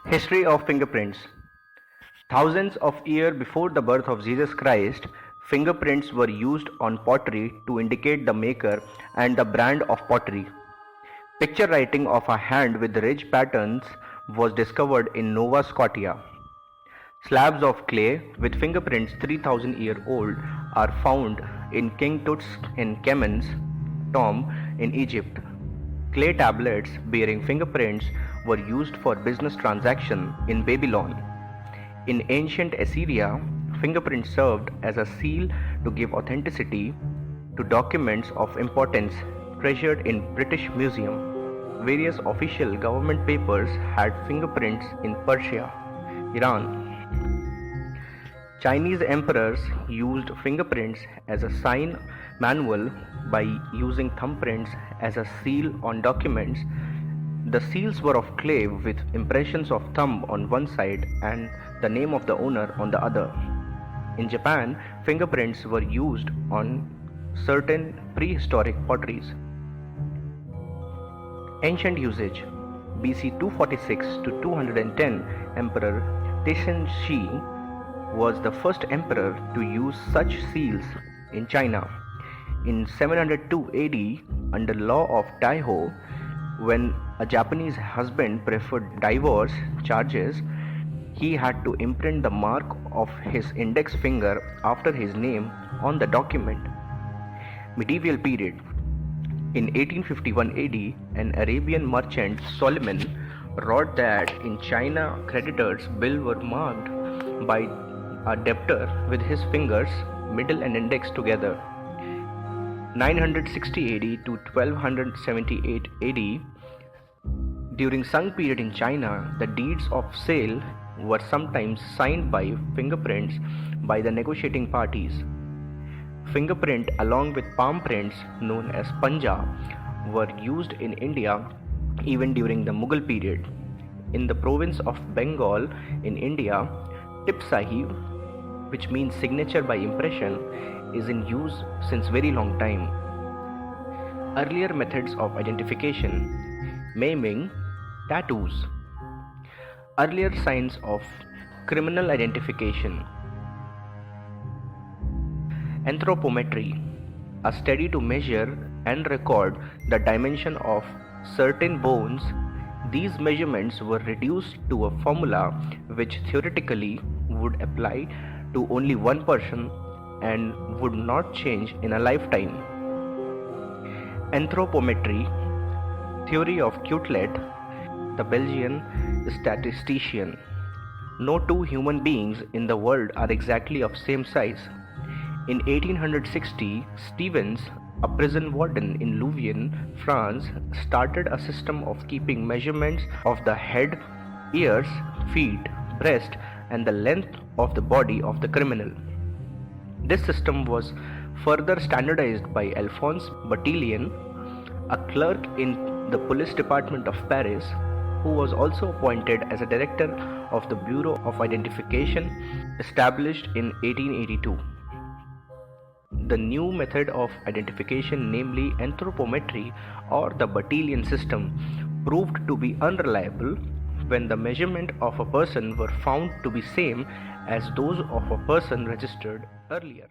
History of fingerprints. Thousands of years before the birth of Jesus Christ, fingerprints were used on pottery to indicate the maker and the brand of pottery. Picture writing of a hand with ridge patterns was discovered in Nova Scotia. Slabs of clay with fingerprints 3000 years old are found in King Tut's in Kemen's tomb in Egypt. Clay tablets bearing fingerprints were used for business transactions in Babylon. In ancient Assyria, fingerprints served as a seal to give authenticity to documents of importance treasured in British Museum. Various official government papers had fingerprints in Persia, Iran. Chinese emperors used fingerprints as a sign manual by using thumbprints as a seal on documents. The seals were of clay with impressions of thumb on one side and the name of the owner on the other. In Japan, fingerprints were used on certain prehistoric potteries. Ancient usage. BC 246 to 210, Emperor Shi was the first emperor to use such seals in China. In 702 AD, under law of Taiho, when a Japanese husband preferred divorce charges, he had to imprint the mark of his index finger after his name on the document. Medieval period. In 1851 AD, an Arabian merchant, Solomon, wrote that in China creditors' bills were marked by a debtor with his fingers, middle and index together. 960 AD to 1278 AD, during Sung period in China, the deeds of sale were sometimes signed by fingerprints by the negotiating parties. Fingerprint along with palm prints known as panja were used in India even during the Mughal period. In the province of Bengal in India, Tip Sahib, which means signature by impression, is in use since very long time. Earlier methods of identification: maiming, tattoos. Earlier signs of criminal identification. Anthropometry, a study to measure and record the dimension of certain bones. These measurements were reduced to a formula which theoretically would apply to only one person and would not change in a lifetime. Anthropometry, theory of Quetelet, the Belgian statistician. No two human beings in the world are exactly of same size. In 1860, Stevens, a prison warden in Louvain, France, started a system of keeping measurements of the head, ears, feet, breast, and the length of the body of the criminal. This system was further standardized by Alphonse Bertillon, a clerk in the police department of Paris, who was also appointed as a director of the Bureau of Identification, established in 1882. The new method of identification, namely anthropometry or the Bertillon system, proved to be unreliable when the measurement of a person were found to be same as those of a person registered earlier.